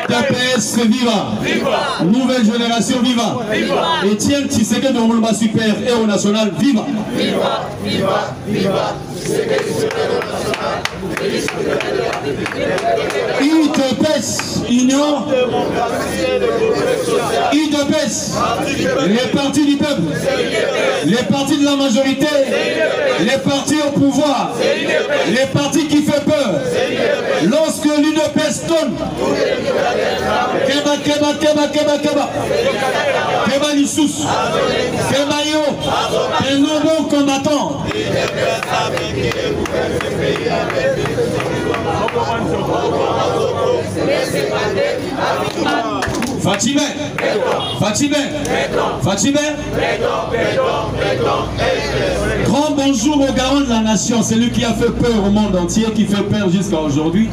DPS viva. Nouvelle génération viva. Etienne Tshisekedi de Moulma Super Héros National viva. UDPS, Union, UDPS, les partis du peuple, les partis de la majorité, les partis au pouvoir, les partis qui font peur. Lorsque l'UDPS donne, Keba Lissous, Keba Yo, un nouveau combattant. Fatime, grand bonjour au garant de la nation, celui qui a fait peur au monde entier, qui fait peur jusqu'à aujourd'hui.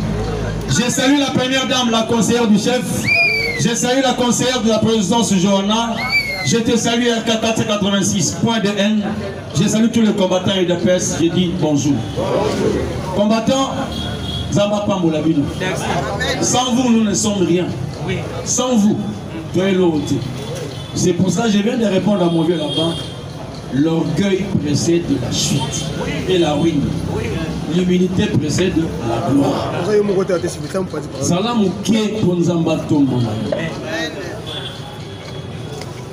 Je salue la première dame, la conseillère du chef. Je salue la conseillère de la présidence Johanna. Je te salue RK486, point de haine. Je salue tous les combattants et de PES. Je dis bonjour. Combattants, Zamba Pamboulabino. Sans vous, nous ne sommes rien. Sans vous, toi et l'autre. C'est pour ça que je viens de répondre à mon vieux là-bas. L'orgueil précède la chute et la ruine. L'humilité précède la gloire.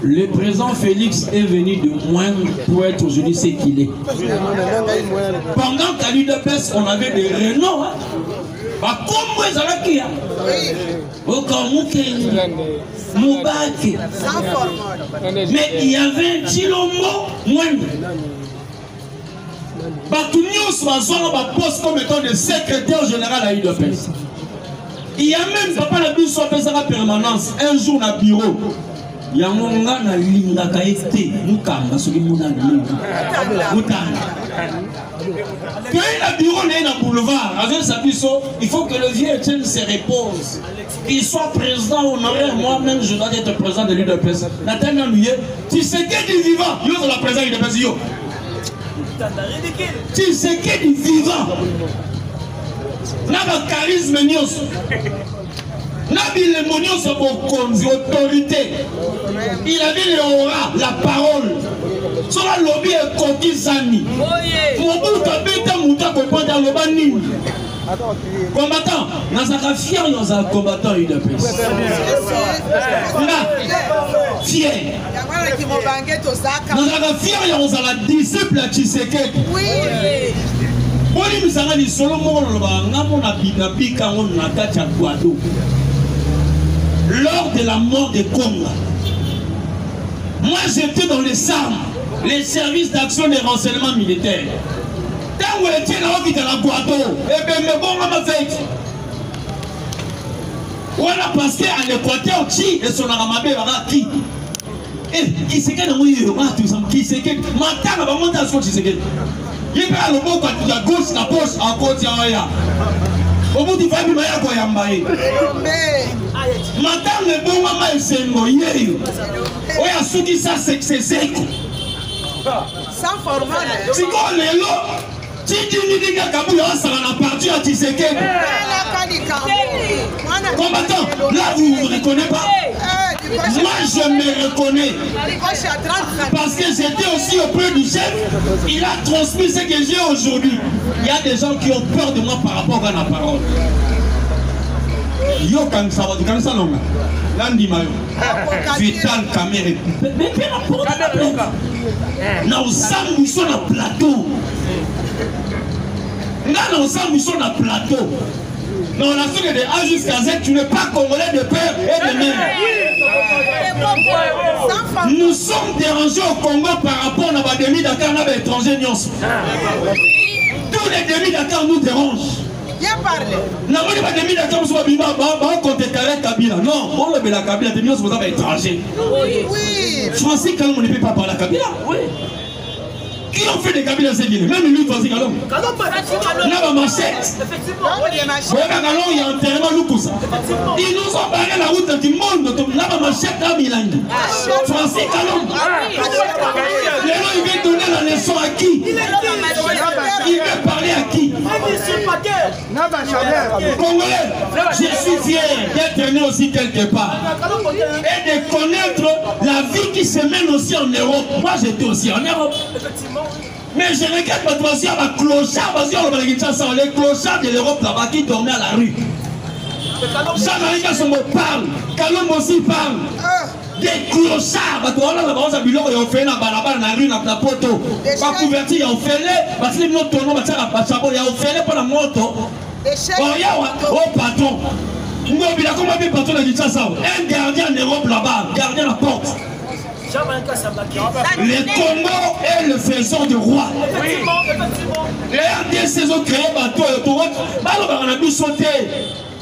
Le président Félix est venu de moindre pour être aujourd'hui ce qu'il est. Pendant qu'à l'UDPS, on avait des rénoms. Mais il y avait un Chilombo moindre. Poste comme étant le secrétaire général à l'UDPS. Il y a même papa la bus sur la permanence. Un jour dans le bureau. Il y a un moment na linga kaeste mukanga soki muna mutanga quand il bureau n'est na boulevard avec sa biso il faut que le vieux Etienne se repose qu'il soit président honoraire. Moi-même je dois être président de l'UDPS Nathalie Nouye Tshisekedi vivant yo la président de l'UDPS yo Tshisekedi vivant na ba charisme nyos Nabi le monio se bokonzi autorité. Il avait le aura, la parole. Sur la lobby et Kokizani. Mobu tabeta muta kopanda lobani. Combattant, nazaka fier yoza combattant UDPS. Fier. Nazaka fier yoza la disciple à Tshisekedi. Oui. Boli misanga ni solo moko loba ngamo na bika ngo na kacha kwado. Lors de la mort de Conga, moi j'étais dans les SAM, les services d'action des renseignements militaires. Tant où était là, qui était la Guado, et bien, mais bon, on m'a fait. Voilà, parce qu'à l'Équateur, qui est son aramabé, qui qui s'est qu'elle a eu, qui s'est qu'elle, maintenant, on va monter à ce qui s'est qu'elle. Il y a le mot quand tu as gauche, la poche, en côté, au bout du famille, il y a quoi yambaye. Madame le bon maman est sengoyé. Oui, à ceux qui ça c'est sec. Sans format. Si on est là, si tu dis que Kabula ça va partir à Tshisekedi. Combattant, là vous ne me reconnaissez pas. Moi je me reconnais. Parce que j'étais aussi auprès du chef. Il a transmis ce que j'ai aujourd'hui. Il y a des gens qui ont peur de moi par rapport à la parole. Yo kan ça va du kan ça non landi mayo vital caméra mais bien pour na usambu sur le plateau na usambu sur le plateau non la suite de A jusqu'à Z tu n'es pas congolais de père et de mère. Nous sommes dérangés au Congo par rapport à la demi Dakar na étranger nyos tous les demi Dakar nous dérangent. Bien parlé. Non, on pas demi d'accord sur Bimba, on compte Kabila. Non, on le met la Kabila, des millions de étrangers. Oui. Francis Kalom, on ne peut pas parler à Kabila. Oui. Qui ont fait des Kabila c'est Guinée? Même lui, Francis Kalom. Il y a ma machette. Il y a un terrain Lukusa. Ils nous ont barré la route du monde. Il y a ma machette à Milan. Francis Kalom. Il veut donner la leçon à qui? Il veut parler à qui? Congolais, je suis fier d'être né aussi quelque part et de connaître la vie qui se mène aussi en Europe. Moi j'étais aussi en Europe. Mais je regarde ma voiture à clochard, les clochards de l'Europe là-bas qui dormaient à la rue. Jean-Marie Kassongo parle, Kalombo aussi parle. Des clochards, parce que ils ont fait la rue, la poteau. Pas couverture, ils ont fait parce que les motos, ils ont fait pour la moto. Oh patron, un gardien en Europe là-bas, gardien la porte. Le Congo est le faisant de roi. Les saisons créées par toi, on a dû sauter.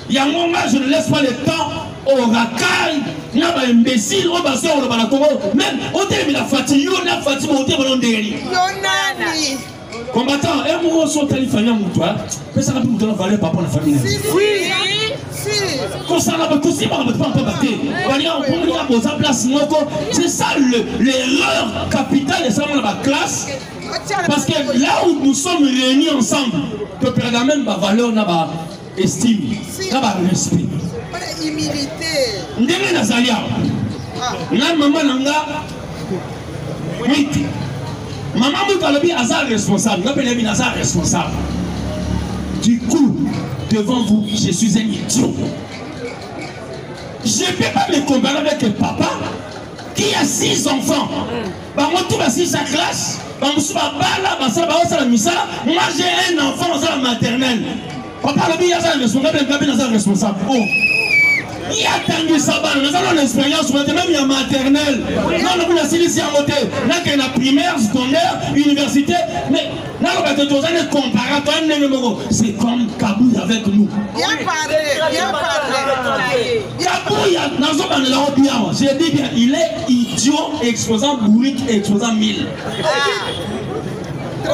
Il y a un moment, je ne laisse pas le temps au racaille, il y a un imbécile, au bassin, au Congo, même au début, la fatigue, on a fatigué, au début, on a combattant, un moment, on saute à l'Ifania, toi, mais ça n'a plus de valeur par rapport à la famille. Oui, c'est ça l'erreur capitale de ça dans la classe. Parce que là où nous sommes réunis ensemble, que perdre même ma valeur, n'a estime, n'a respect. Humilité. Ndenge Nazalia. Na maman nanga. Oui. Maman Moutalobi Azar responsable. N'appelez pas Azar responsable. Du coup, devant vous, je suis un idiot. Je ne peux pas me comparer avec un papa qui a 6 enfants. Moi, tout va 6 à classe. Moi, j'ai un enfant dans la maternelle. Papa, le Azar responsable. Oh. Il y a tant de sabbats, nous avons l'expérience, même il y a maternelle. Non, nous avons ici à côté. Là, il y a la primaire, secondaire, université. Mais là, on va te donner un comparateur. C'est comme Kabouya avec nous. Bien parlé, bien parlé. Kabouya, nous avons bien. J'ai dit bien, il est idiot, exposant bourrique, exposant 1000. Un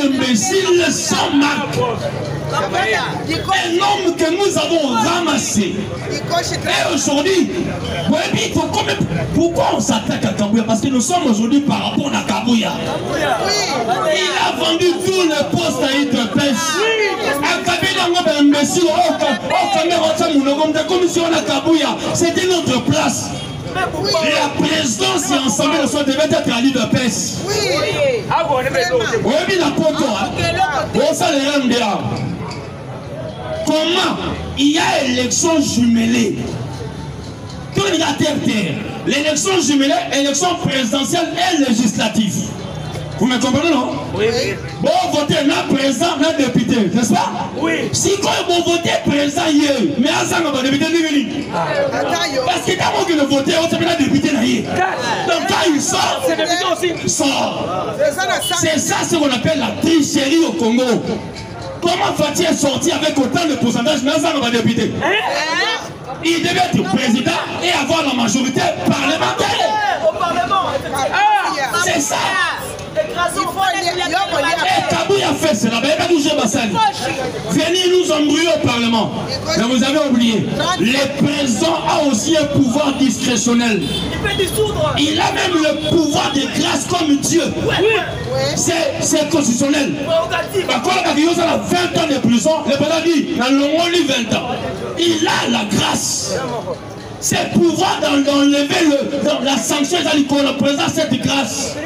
imbécile sans marque. Un homme que nous avons ramassé. Et aujourd'hui, pourquoi on s'attaque à Kabouya? Parce que nous sommes aujourd'hui par rapport à Kabouya. Il a vendu tous les postes à Hydro-Pêche. C'était notre place. La présidence et ensemble devait être à l'Hydro-Pêche. Oui, la poto. Comment il y a élection jumelée? Tout le monde terre. L'élection jumelée, élection présidentielle et législative. Vous me comprenez, non? Oui. Bon, voter un président, un député, n'est-ce pas? Oui. Si quand vous votez président hier, mais à ça, on va député devenu. Parce que d'abord que le voter, on s'appelle un député hier. Donc quand il sort, c'est député aussi. Sort. C'est ça ce qu'on appelle la tricherie au Congo. Comment va-t-il sortir avec autant de pourcentage, mais à ça, on va député? Il devait être président et avoir la majorité parlementaire. Au Parlement. C'est ça. Et Kabouya fait cela. Venez nous embrouiller au Parlement. Mais vous avez oublié, le président a aussi un pouvoir discrétionnel. Il a même le pouvoir de grâce comme Dieu. C'est constitutionnel. Quand il a 20 ans de prison, le président dit, il a 20 ans. Il a la grâce. C'est pouvoir d'enlever la sanction, le président a cette grâce.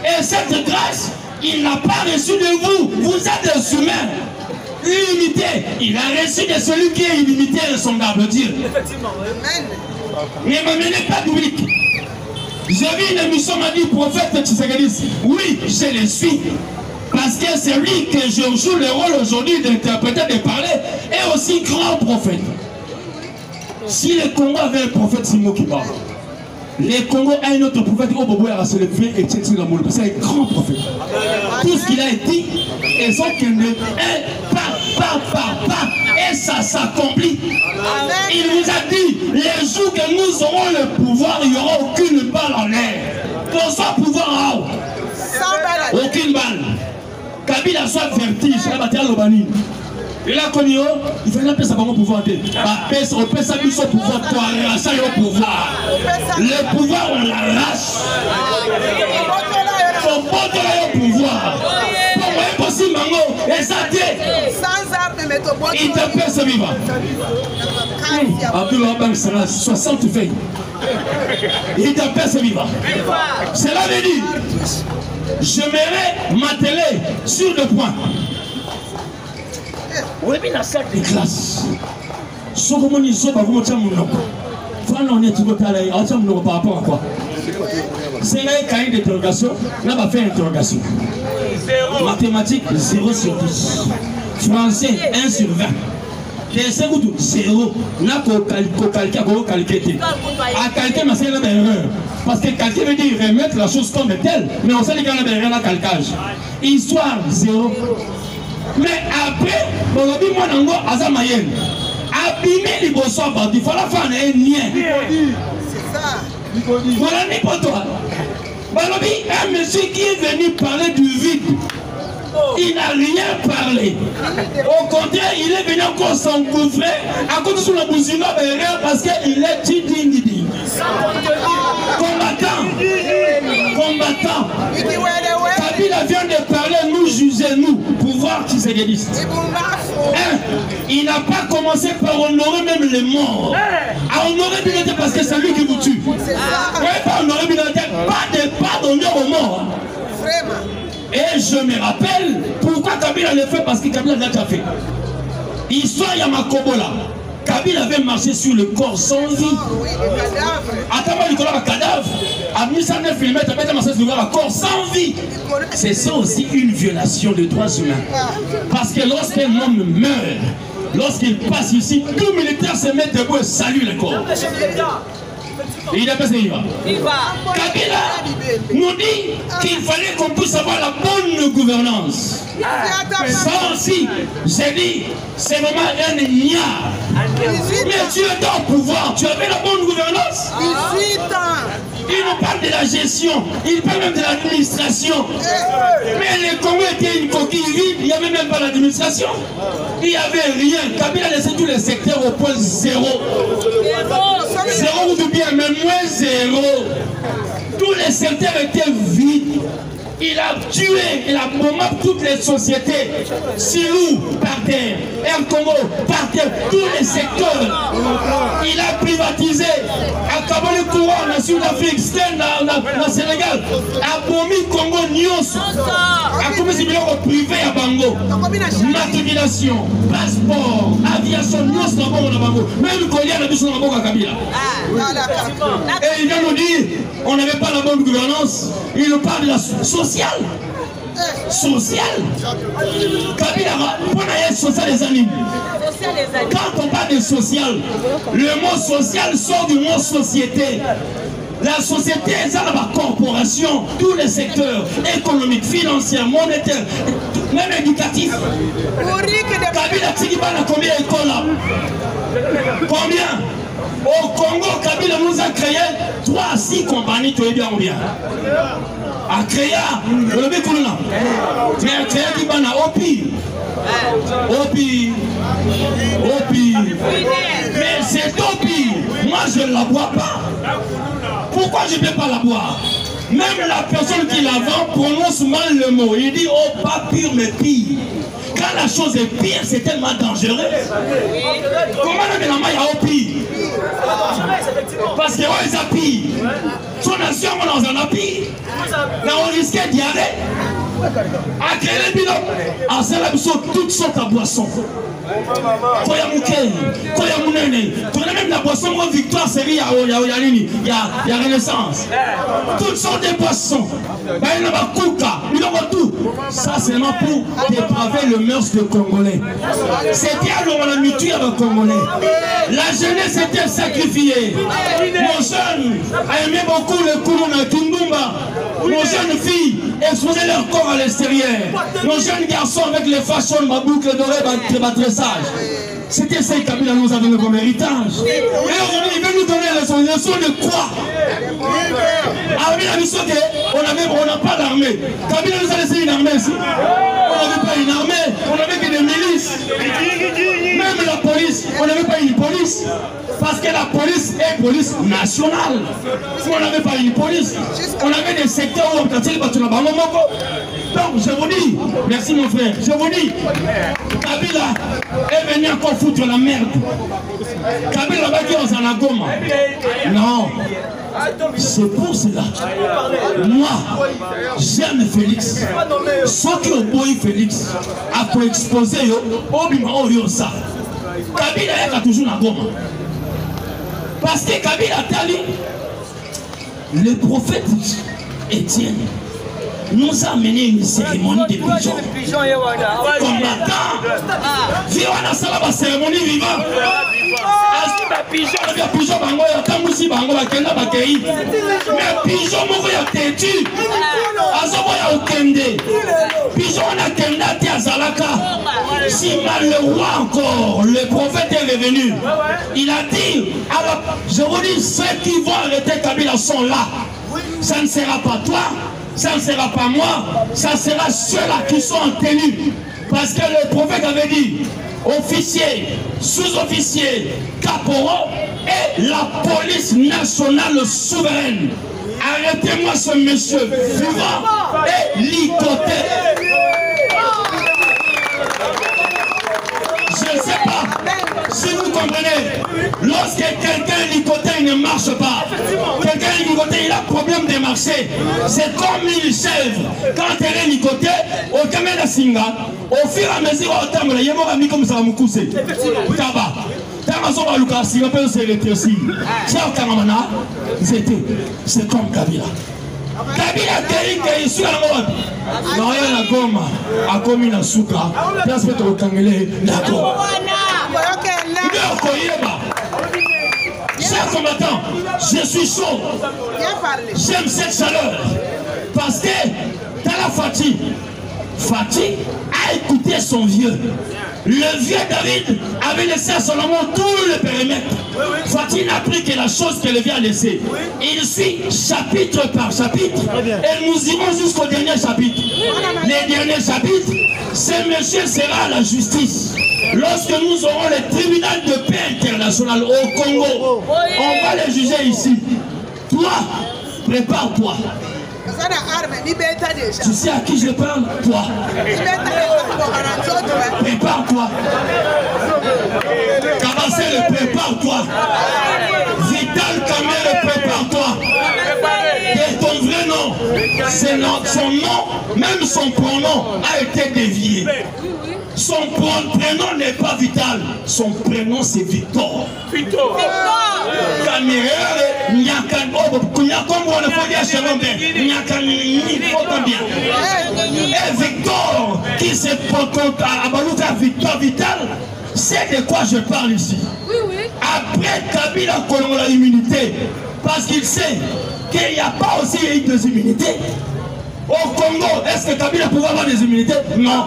Et cette grâce, il n'a pas reçu de vous. Vous êtes des humains. Illimité. Il a reçu de celui qui est illimité et insondable. Dieu. Effectivement. Ne m'amenez pas public. J'ai vu une émission, m'a dit prophète Tshisekedi. Oui, je le suis. Parce que c'est lui que je joue le rôle aujourd'hui d'interpréter, de parler, et aussi grand prophète. Si le Congo avait un prophète, c'est moi qui parle. Le Congo a un autre prophète, c'est un grand prophète. Tout ce qu'il a dit, et son et ça s'accomplit. Il nous a dit, les jours que nous aurons le pouvoir, il n'y aura aucune balle en l'air. Pour son pouvoir en haut, aucune balle. Kabila soit vertige, la bataille au Bani. Il a connu, il fallait appeler ça pour pouvoir. On peut s'appuyer sur le pouvoir pour arracher le pouvoir. Le pouvoir, on l'arrache. On porte le pouvoir. aussi mango, et ça Sans arbre de métropole. il te pèse vivant. Abdullah Bank sera 60 feuilles. Il te pèse vivant. Cela veut dire, j'aimerais m'atteler sur le point. Oui, mais la salle de classe. Ce que je dis, on est tout par rapport à quoi? C'est un cahier d'interrogation, là on va faire interrogation. Mathématiques 0 sur 10. Français 1 sur 20. C'est 0. N'a qu'au calquer. À calquer, mais c'est une erreur. Parce que calquer veut dire remettre la chose comme telle, mais on sait qu'il y a une erreur dans le calcage. Histoire 0. Mais après, on a dit moi dans le Azamayen. Abîmer les bossons, il faut la faire un lien. C'est ça. Voilà, n'est pas toi. Un monsieur qui est venu parler du vide, il n'a rien parlé. Au contraire, il est venu encore s'engouffrer à cause de la bousine parce qu'il est tidingidi. Combattant. Kabila vient de parler, nous juger, nous, pouvoir qui se guérissent. Il n'a pas commencé par honorer même les morts. À honorer Bilete parce que c'est lui qui vous tue. Oui, pas honorer Bilete, pas de pardonner aux morts. Vraiment. Et je me rappelle pourquoi Kabila le fait, parce que Kabila l'a déjà fait. Histoire Yamakobola. Kabila avait marché sur le corps sans vie. Attends, il y a un cadavre. À 1909 mm, il avait marché sur le corps sans vie. C'est ça aussi une violation des droits humains. Parce que lorsqu'un homme meurt, lorsqu'il passe ici, tout militaire se met debout et salue le corps. Et il a passé, il va. Kabila nous dit qu'il fallait qu'on puisse avoir la bonne gouvernance. Ça aussi, j'ai dit, c'est vraiment un ignare. Mais tu es au pouvoir, tu avais la bonne gouvernance. 18 ans. Il nous parle de la gestion, il parle même de l'administration. Mais les Congo étaient une coquille vide, il n'y avait même pas l'administration. Il n'y avait rien. Kabila a laissé tous les secteurs au point zéro. Zéro ou bien, mais moins zéro. Tous les secteurs étaient vides. Il a tué, il a bombé toutes les sociétés. Silou, par terre. Air Congo, par terre. Tous les secteurs. Il a privatisé. A Kabale courant, la Sud-Afrique, Sten, la Sénégal. A bombé Congo, Nyos. A commencé à privé à Bango. Matriculation, passeport, aviation, Nyos, na Bango. Même le collier, on a besoin de Bango à Kabila. Et il vient nous dire, on n'avait pas la bonne gouvernance. Il nous parle de la sociale. Kabila, on a social les animes. Quand on parle de social, le mot social sort du mot société. La société, c'est la corporation, tous les secteurs économiques, financiers, monétaires, même éducatifs. Kabila, combien d'écoles là? Combien? Au Congo, Kabila nous a créé 3 à 6 compagnies, tu es bien ou bien? A créé, le mec qu'on a. Mais a créé qui va na Opi. Mais c'est Opi. Moi, je ne la bois pas. Pourquoi je ne peux pas la boire? Même la personne qui la vend prononce mal le mot. Il dit, oh, pas pire, mais pire. Quand la chose est pire, c'est tellement dangereux. Comment on a la maille à Opi? Parce que ils ont pire. Son nation, on a pire. On risquait d'y aller. À créer les bilans. À cela, toutes sortes de boissons. Même la boisson Victoire série, il y a Renaissance. Toutes sortes de boissons. Ça c'est seulement pour dépraver le mœurs de Congolais. C'était alors on a mutué avec Congolais. La jeunesse était sacrifiée. Mon jeune a aimé beaucoup le Koulouna Kimbumba. Nos jeunes filles exposaient leur corps à l'extérieur. Nos jeunes garçons avec les fashions, ma boucle dorée, ma tressage. C'était ça que Kabila nous a donné comme héritage. Et aujourd'hui, il veut nous donner la leçon de quoi? On n'a pas d'armée. Kabila nous a laissé une armée ici. On n'avait pas une armée, on n'avait que des milices. Même la police, on n'avait pas une police. police. Parce que la police est police nationale. On n'avait pas une police. On avait des secteurs où on a dit. Donc je vous dis, merci mon frère, je vous dis, Kabila est venu encore foutre la merde. Kabila va dire aux Anagoma. Non. C'est pour cela. Moi, j'aime Félix. Ceux qui ont beau Félix, après exposer, ça. Kabila est toujours dans Goma. Parce que Kabila Tali, le prophète Étienne, nous a amené une cérémonie de pigeons. Combattant. Viwana Salaba cérémonie vivante. Mais pigeon bango ya tambusi bango bakenda bakei. Mais pigeon moko ya tetu. Azobo ya okende. Pigeon na kenda ti azalaka. Si mal le roi encore, le prophète est revenu. Il a dit, alors, je vous dis, ceux qui vont arrêter Kabila sont là. Ça ne sera pas toi, ça ne sera pas moi, ça sera ceux-là qui sont en tenue. Parce que le prophète avait dit, officiers, sous-officiers, caporaux et la police nationale souveraine. Arrêtez-moi ce monsieur vivant et licoté. Je ne sais pas si vous comprenez. Lorsque quelqu'un est licoté, il ne marche pas. Quelqu'un est licoté, il a problème de marcher. C'est comme une chèvre. Quand elle est licotée, au Kamena Singa, au fur et à mesure, au terme, il y a un ami comme ça, Moukoussé. Taba. C'est comme Kabila. Kabila Kei sur la mode. Maria la Goma a commis la souka. Place peut au Kangele la Goma. Chers combattants, je suis chaud. J'aime cette chaleur. Parce que dans la Fatih a écouté son vieux. Le vieux David avait laissé à Salomon tout le périmètre. Fatih n'a pris que la chose que le vieux a laissée. Il suit chapitre par chapitre. Et nous irons jusqu'au dernier chapitre. Les derniers chapitres, ce monsieur sera la justice. Lorsque nous aurons le tribunal de paix international au Congo, on va les juger ici. Toi, prépare-toi. Tu sais à qui je parle? Toi. Prépare-toi. Kabassé, prépare-toi. Vital Kamere, prépare-toi. Et ton vrai nom, son nom, même son pronom a été dévié. Son prénom n'est pas Vital, son prénom c'est Victor. Victor. Et Victor, qui s'est à Victor Vital, c'est de quoi je parle ici. Oui, oui. Après Kabila a l'immunité, parce qu'il sait qu'il n'y a pas aussi eu des immunités. Au Congo, est-ce que Kabila pouvait avoir des immunités? Non.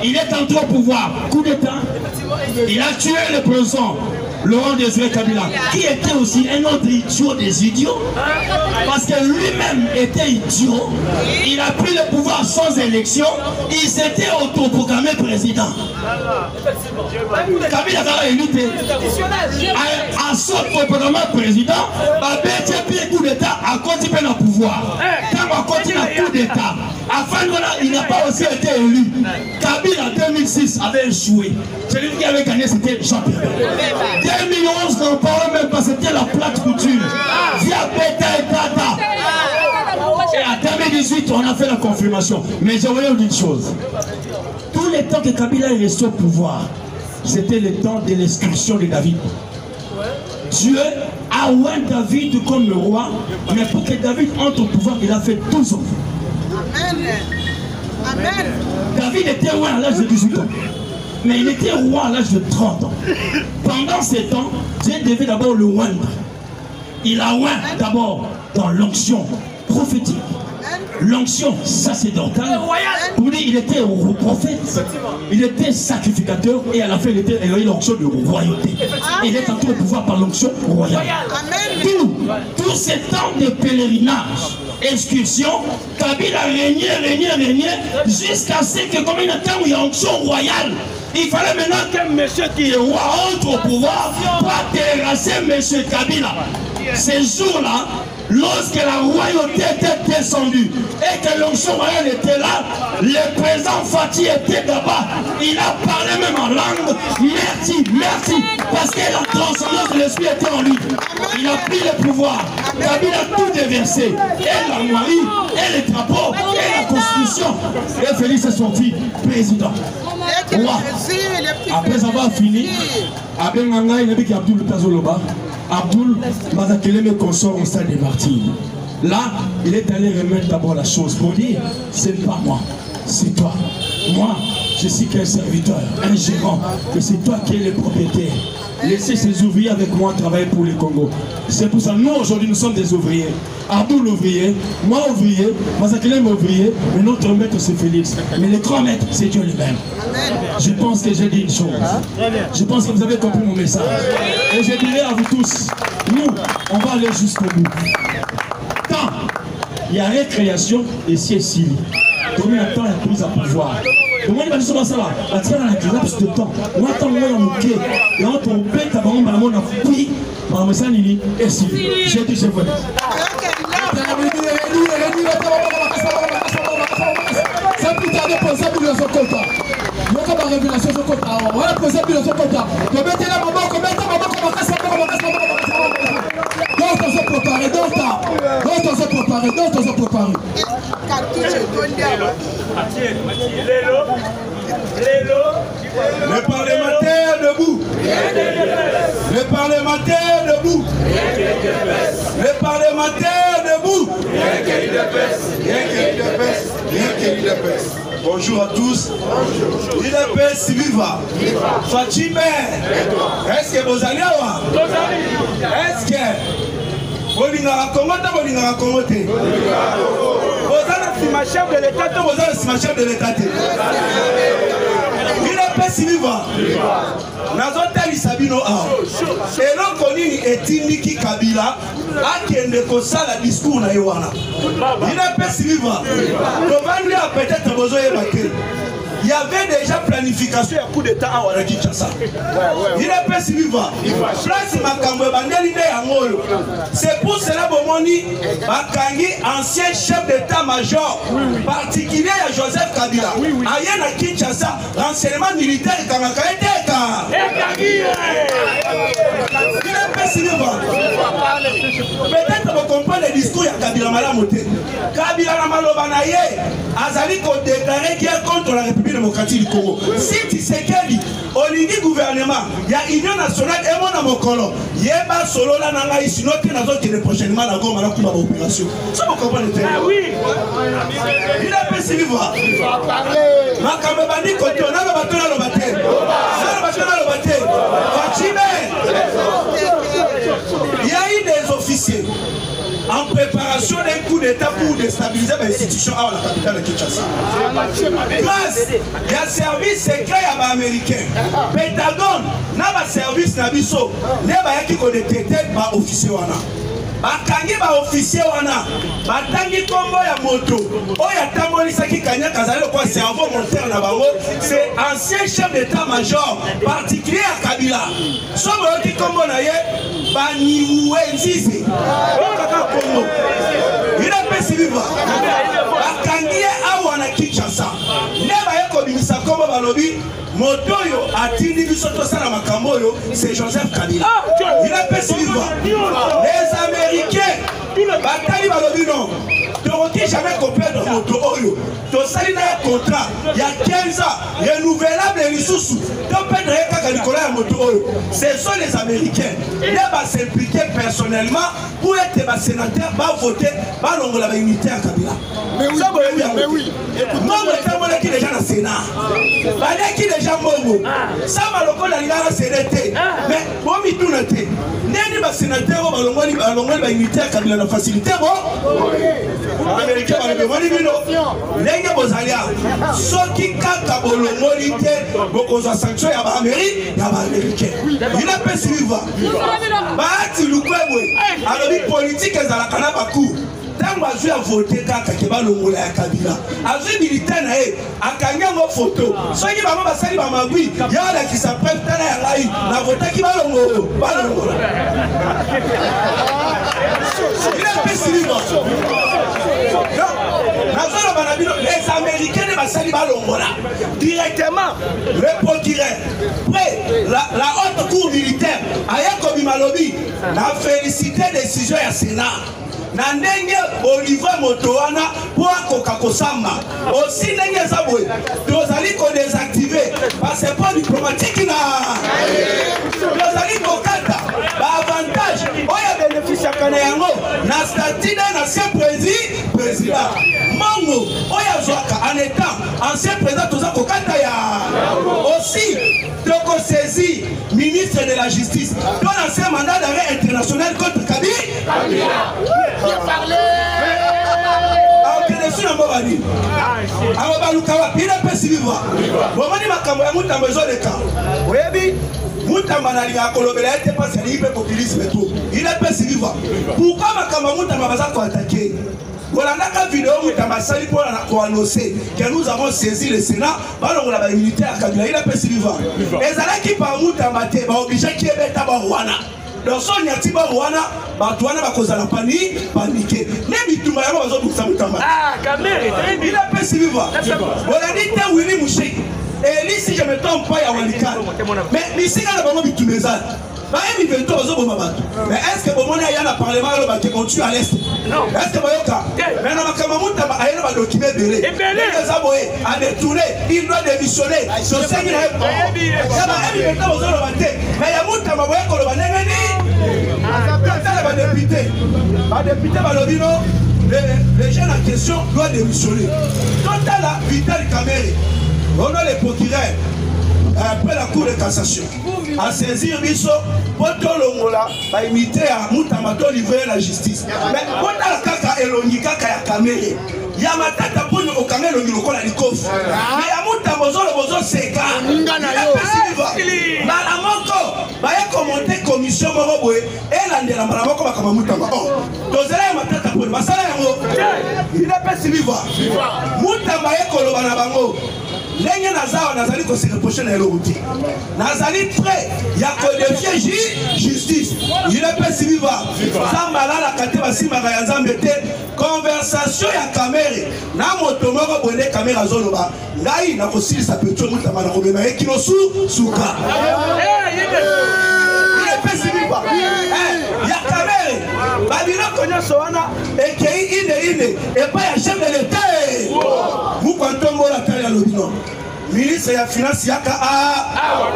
Il est entré au pouvoir. Coup d'État. Il a tué le président Laurent Désiré Kabila, qui était aussi un autre idiot des idiots. Parce que lui-même était idiot. Il a pris le pouvoir sans élection. Il s'était autoproclamé président. Kabila a élité. À son autoproclamé président, coup d'État a continué le pouvoir. Quand on continue le coup d'État, afin il n'a pas aussi été élu. Kabila en 2006 avait échoué. Celui qui avait gagné, c'était Jean-Pierre. 2011, on ne parlait même pas, c'était la plate couture. Via Beta et Tata. Et en 2018, on a fait la confirmation. Mais je voulais vous dire une chose. Tous les temps que Kabila est resté au pouvoir, c'était le temps de l'exclusion de David. Dieu a oint David comme le roi, mais pour que David entre au pouvoir, il a fait 12 ans. Amen. Amen. David était roi à l'âge de 18 ans. Mais il était roi à l'âge de 30 ans. Pendant ces temps, Dieu devait d'abord le oindre. Il a oint d'abord dans l'onction prophétique, l'onction sacerdotale. Pour lui, il était prophète, il était sacrificateur et à la fin, il a eu l'onction de royauté. Il est entré au pouvoir par l'onction royale. Tout ces temps de pèlerinage, excursion, Kabila a régné, jusqu'à ce que, comme il y a un temps où il y a onction royale, Il fallait maintenant qu'un monsieur qui est roi entre au pouvoir pour terrasser M. Kabila. Ces jours-là, lorsque la royauté était descendue et que l'onction royale était là, le président Fati était là-bas. Il a parlé même en langue. Merci, merci. Parce que la transcendance de l'esprit était en lui. Il a pris le pouvoir. Kabila a tout déversé. Et l'armoirie, et les drapeaux, et la constitution. Et Félix est sorti président. Après avoir fini, Abenganga, il a dit qu'Abdoul Tazoloba, Abdoul Mazakeleme consort au stade des martyrs. Là, il est allé remettre d'abord la chose pour dire, ce n'est pas moi, c'est toi. Moi, je suis qu'un serviteur, un gérant, que c'est toi qui es le propriétaire. Laissez ces ouvriers avec moi travailler pour le Congo. C'est pour ça, nous aujourd'hui, nous sommes des ouvriers. Abdoul ouvrier, moi ouvrier, Mazakelem ouvrier, mais notre maître c'est Félix. Mais le grand maître, c'est Dieu lui-même. Je pense que j'ai dit une chose. Je pense que vous avez compris mon message. Et je dirais à vous tous, nous, on va aller jusqu'au bout. Tant il y a récréation et c'est combien de temps il y a prise à pouvoir. Comment il va dire ça là? La tienne a un laps de temps. On attend moi dans le quai. Et on tombe bête à mon maman a pris. Maman ça nini et si. J'ai dit je veux. Ça plus tard de penser à son compte. Moi comme la révélation son compte. On va poser plus de son compte. Comme mettez la maman, comme mettez maman comme ça donc on se prépare, donc on se prépare. Le parlementaire debout. Le parlementaire debout. Le parlementaire debout. Bonjour à tous. Il viva. Fatime. Est-ce que vous allez voir? Est-ce que vous allez Congo? Vous allez ma chef de l'État, vous allez ma chef de l'État. Il est paix viva. Nazota Lisabino a. Et l'on connaît Etindiki Kabila a qui est la discours na Yowana. Il est paix viva. Nous allons peut-être besoin de il y avait déjà planification à coup d'État à Ouarakitchasa. Il est pas si vivant. Place Makambo Bandeli de Angolo. C'est pour cela que Bomoni Makangi, ancien chef d'état-major, particulier à Joseph Kabila. Ayen à Kinshasa, renseignement militaire et Kamakaeteka. Il est pas si vivant. Peut-être vous comprenez le discours de Kabila Malamote. Kabila Namalobanaye, Azali qu'on déclaré guerre contre la République démocratique du Congo. Si tu sais qu'il dit, au niveau du gouvernement, il y a l'Union nationale et mon amokolo. Il y a pas solo là dans la ici, notre qui est prochainement la gomme à la opération. Ça vous comprenez? Ah oui. Il a fait si vivre. Ma caméra côté, on a le bateau dans le bâtiment. On a le bateau dans le bâtiment. Il y a eu des officiers en préparation d'un coup d'État pour déstabiliser l'institution à la capitale de Kinshasa. Grâce, il y a un service secret à l'américain. Pentagone, il y a un service Nabiso, il y a un détecté par officier. Bakangi ba officier wana batangi kombo ya moto oya tambolisa ki kanya kazali kwa cerveau monteur na bango c'est ancien chef d'état-major particulier à Kabila sobo ki kombo na ye baniwe nzizi okaka kombo ina pesi viva bakangi awa na Kinshasa neba yeko bimisa kombo balobi motoyo atindi biso tosala makambo yo c'est Joseph Kabila ina pesi viva les Américains, Batali Balobi non. Tu n'as jamais copié de moto Oyo. Tu as sali un contrat il y a 15 ans, renouvelable et ressources. Tu as pas de Nicolas moto Oyo. Ce sont les Américains. Ils vont s'impliquer personnellement pour être sénateur, pour voter, pour l'ongla la unité à Kabila. Mais oui. Moi, je suis déjà dans le Sénat. Je suis déjà Momo. Ça va le coup d'aller dans le Sénat. Mais bon, il tourne. N'est-ce pas sénateur, l'ongla unité à Kabila la facilité. Américain va le demander lenga bozalia soki kaka bolongoli te bokozwa sanction ya Amérique ya Américain il a pas suivre baati lukwebwe alobi politique ezalaka na baku tango azwi avote kaka ke balongola ya Kabila azwi militaire na ye akanga ngo photo soki bango basali ba mabwi ya la kisa preuve tala ya ngai na vote ki balongola il est pessimiste les Américains ne basali balongola directement le procureur près la haute cour militaire ayako bimalobi na félicité décision ya Sénat na ndenge Olivier Motoana pour akoka kosamba aussi ndenge zabwe tozali ko désactiver passeport diplomatique na tozali kokata ba avantage oya bénéficie kana yango na statut d'un ancien président Mango oya zwaka en état ancien président toza kokata ya aussi toko saisi ministre de la justice dans l'ancien mandat d'arrêt international contre Kabila. Bien parlé. Il est pessimiste. Pourquoi voilà la vidéo pour annoncer que nous avons saisi le Sénat, alors la militaire à Kabila, il est pessimiste. Et ça qui par Moutamate, obligé qui est bête à Rwanda. Donc son yatiba Rwanda, Batouana va causer la paniquer. Même tout le monde va se Moutamate. Ah, Kamere, il est pessimiste. Voilà, dit Willy Mouché. Et lui, si je me trompe pas, il y a Walikal. Mais ici, il y a vraiment tout le monde. Mais est-ce que Bomone a un parlement qui continue à l'est? Non. Est-ce que Boyoka? Mais non, Kamamuta a un document belé. Et belé. A détourné, il doit démissionner. Je sais qu'il a un problème. Mais il y a Muta Maboyako le Banegani. Les jeunes en question doivent démissionner. Quant à la Vital Kamere, on a les procureurs. Après la cour de cassation, à saisir Bisso, pour tout le monde, à imiter à Moutamato livrer la justice. Mais pour la caca et l'onika kaya kamere, il y a ma tête pour nous au kamere le milo la likof. Mais à Moutamazo le bozo seka, il a passé vivre. Dans la manco, il y a commenté commission Moroboé et l'andela malamoko comme Moutama. Oh, dosera ma tête pour nous, il a passé vivre. Moutama et Kolobanabango. L'année Nazar Nazali ko se reprocher na elobouti. Nazali prêt, il y a codifié justice. Il est pas si vivant. Sambala la kateba simaka ya Nzambete conversation ya Kamere. Na moto moko bonne caméra zoloba. Ngai na ko silisa peto mutama na ko bema ekino suka. Il est pas si vivant. Il y a Kamere. Babilo konya soana ekei ine et pas ya chef de l'État. Vous contombez la taille à l'obino. Ministre ya finance yaka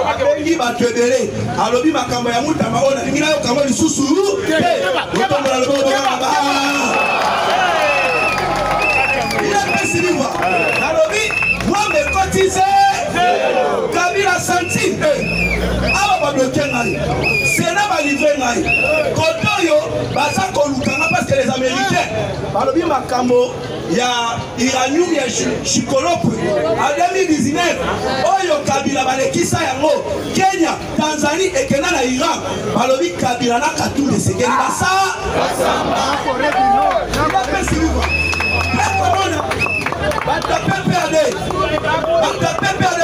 abengi batebele alobi makambo ya mutama ona ngina yo kambo lisusu otombola lobo baba il a pessimiste alobi moi me cotiser Kabila senti aba ba bloquer ngai Sénat va livrer ngai kotoyo baza kolukanga parce que les Américains alobi makambo ya iranium ya chikolope en 2019 oyo Kabila balekisa yango Kenya, Tanzanie et Kenya na Iran balobi Kabila na katunde sekeli basa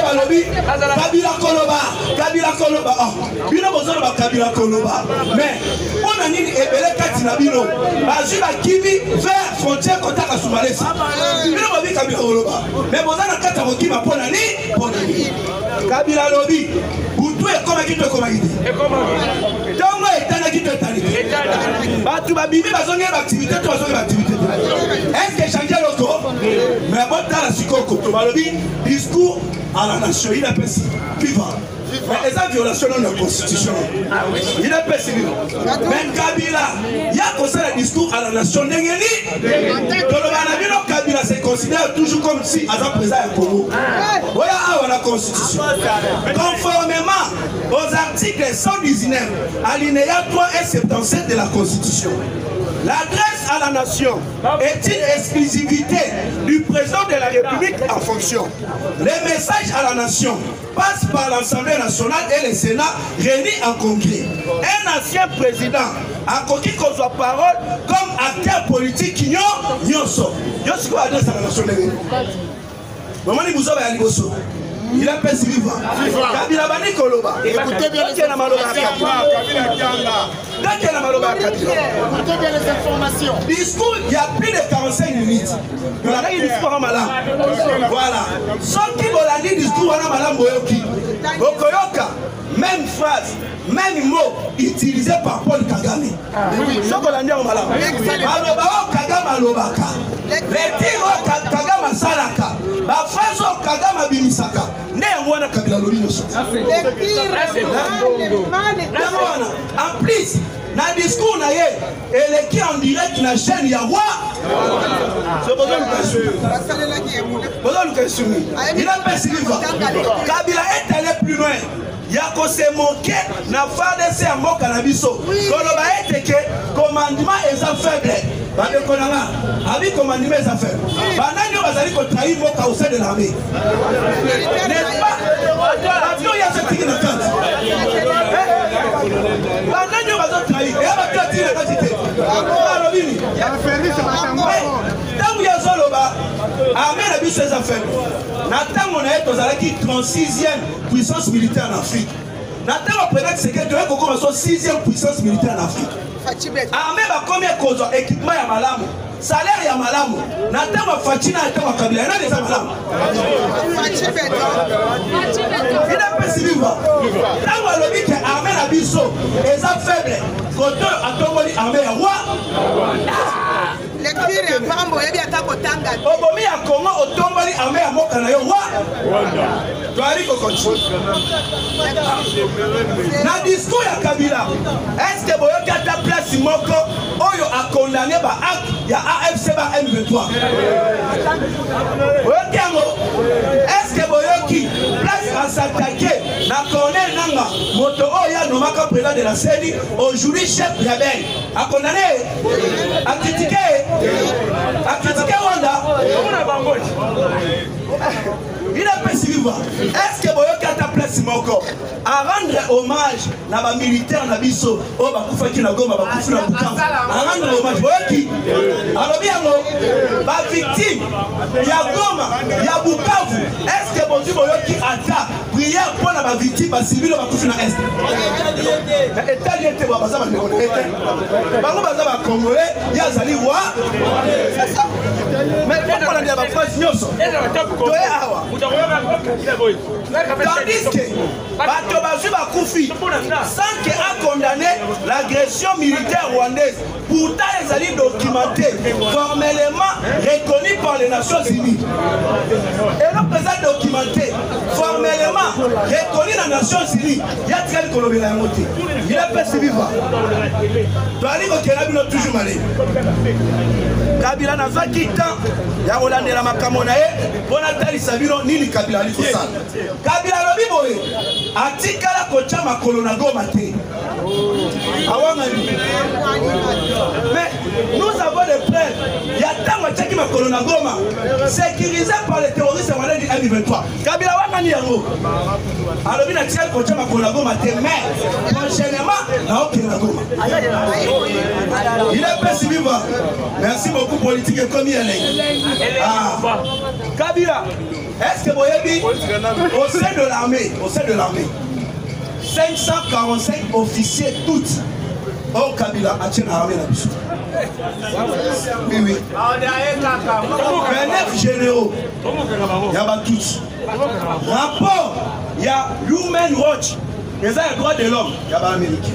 balobi Kabila Koloba bino bozolo ba Kabila Koloba mais on a nini ebele kati na bino bazwi ba kibi vers frontière kotaka Somalesi bino bobi Kabila Koloba mais bozana kata kokima pona ni Kabila lobi butu ekoma kito ekoma ide tongo etana kito etani batu babimi bazonge ba activité to bazonge ba activité est-ce que changer loko mais bon dans la sikoko to balobi discours à la nation il a pensé vivant. Mais les violations de la constitution. Il est pessimiste. Mais Kabila, il y a comme ça le discours à la nation. Kabila se considère toujours comme si à présent à Congo. Voilà la constitution. Conformément aux articles 119, alinéa 3 et 77 de la constitution. L'adresse à la nation est une exclusivité du président de la République en fonction. Les messages à la nation passent par l'Assemblée nationale et le Sénat réunis en congrès. Un ancien président a conquis qu'on soit parole comme acteur politique qui n'a pas adresse à la nation. Il a fait vivre. Kabila bani koloba. Écoutez bien les informations. Discours, il y a plus de 45 minutes. Il y a un discours à Malam. Voilà. Sauf qui vont la dire discours à Malam Boyoki. Bokoyoka, même phrase, même mot utilisé par Paul Kagame. Ce qu'on a dit à Malam. Aloba Kagame Alobaka. Les tirs Kagame Salaka. La phrase Kagame Bimisaka. En plus, dans le discours, elle est qui en direct la chaîne Yahwa. C'est besoin de il a pas suivi. Kabila est allé plus loin. Il y a qu'on s'est moqué, n'a pas laissé un mot cannabiso. Quand on va être que commandement est faible. Avec commandement est faible. Banani va aller contre trahir mon au sein de l'armée. N'est-ce pas? L'avion il y a ce truc dans le cadre. Banani va trahir. Et elle va tirer la quantité. Tant qu'il y a Zoloba, armée la bise est faible. Nathan on est aux Alaki 36e puissance militaire en Afrique. Nathan on peut dire que c'est que devait qu'on soit 6e puissance militaire en Afrique. Armée va combien cause équipement ya malamu, salaire ya malamu. Nathan va fatina et va kabila na des malamu. Il a pas si vivre. Tant on le dit que armée la biso est faible. Quand on a tombé armée ya roi. Lecture ya pambo yebi atako tanga. Obomi ya Congo otombali armée ya moka na yo wa. Twali ko continue. Na discours ya Kabila, est-ce que boyoki ata place moko oyo a condamné ba acte ya AFC ba M23? Boyoki yango. Est-ce que boyoki place à s'attaquer na colonel nanga moto oya nomaka président de la CENI aujourd'hui chef Yabel a condamné a critiqué Wanda. Il a pas suivi. Est-ce que Boyoki a ta place moko à rendre hommage na ba militaire na biso o ba kufaki na Goma ba kufu na Bukavu à rendre hommage Boyoki alors bien ba victime ya Goma ya Bukavu est-ce que Boyoki ata prière pour la victime ba civil ba kufu na est état lié ba baza ba bango baza ba congolais ya zali wa mais pourquoi on a ba phrase nyoso toye awa tandis que bato bazwi bakufi sans que a condamné l'agression militaire rwandaise pourtant ezali documenté formellement reconnu par les Nations Unies et le président documenté formellement reconnu dans les Nations Unies il y a très kolobela yango te il a pas suivi va toali kokela bino toujours malé Kabila nazaki temps ya kolandela makambo na ye mpona talisa bino nini Kabila ali kosala. Kabila lobi boye atikala kotia makolo na Goma te awangani. Mais nous avons des preuves ya ntango atiaki makolo na Goma sécurisé par les terroristes rwandais du M23. Kabila wangani yango alobi natikali kotia makolo na Goma te mais prochainement naokende na Goma. Il est pas si vivant. Merci beaucoup politique comme il est. Kabila, est-ce que Boyebi, au sein de l'armée, 545 officiers toutes, au Kabila, a tenu l'armée là. Oui. 29 généraux, il y a tous. Rapport, il y a Human Watch, les droits de l'homme, il y a Américain.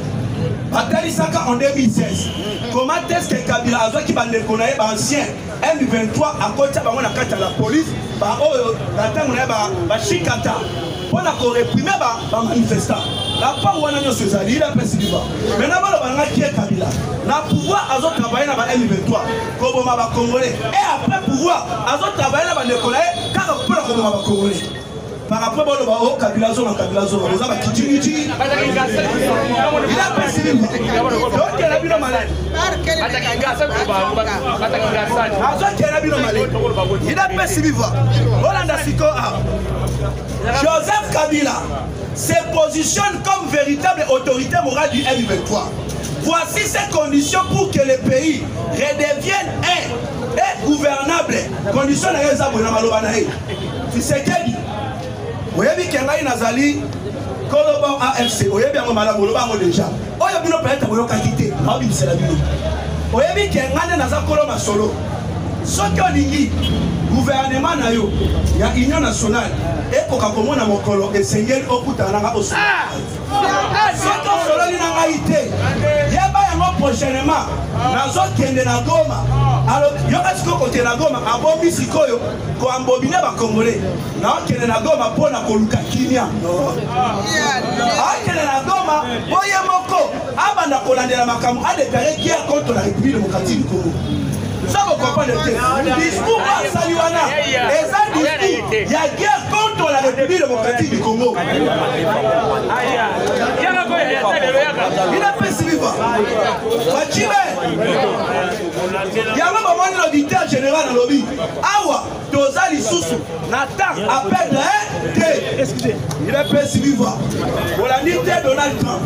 Atali Saka en 2016. Comment est-ce que Kabila a qui va déconner ancien M23 à côté de la police, la chikata pour réprimer les manifestants. La part où on a mis ce zali, il a fait ce qu'il va. Maintenant, on a qui est Kabila. La pouvoir à travailler dans M23, comme on va Congolais. Et après pouvoir à travailler dans les Congolais, car on peut le Congolais. Par rapport au Kabila Zone, vous avez il a passé Joseph Kabila se positionne comme véritable autorité morale du M23. Voici ces conditions pour que le pays redevienne et gouvernable. Conditions na yeza bona maloba na ye. Tshisekedi. Oyebi kengai nazali koloba AFC. Oyebi yango malamu loba yango déjà. Oyo bino peut-être boyoka kité. Mabi bisela bino. Oyebi kengane naza koloba solo. Soki olingi gouvernement na yo ya Union nationale ekoka komona mokolo esengeli okutana nga osolo. Soki osololi na ngai te yeba yango prochainement nazokende na Goma. Alors yoka siko kote na Goma abomi sikoyo ko ambobine ba Congolais na okende na Goma pona koluka kimia. Akende na Goma boye moko abanda kolandela makambo adekare guerre contre la République démocratique du Congo. Ça vous comprenez le discours à Saliwana et ça discours il y a guerre contre la République démocratique du Congo. Il a fait si vivant. Il y a même un auditeur général dans le lobby. Awa, Tozali Soussou, Nathan, appelle il a fait si vivant. Pour la unité Donald Trump.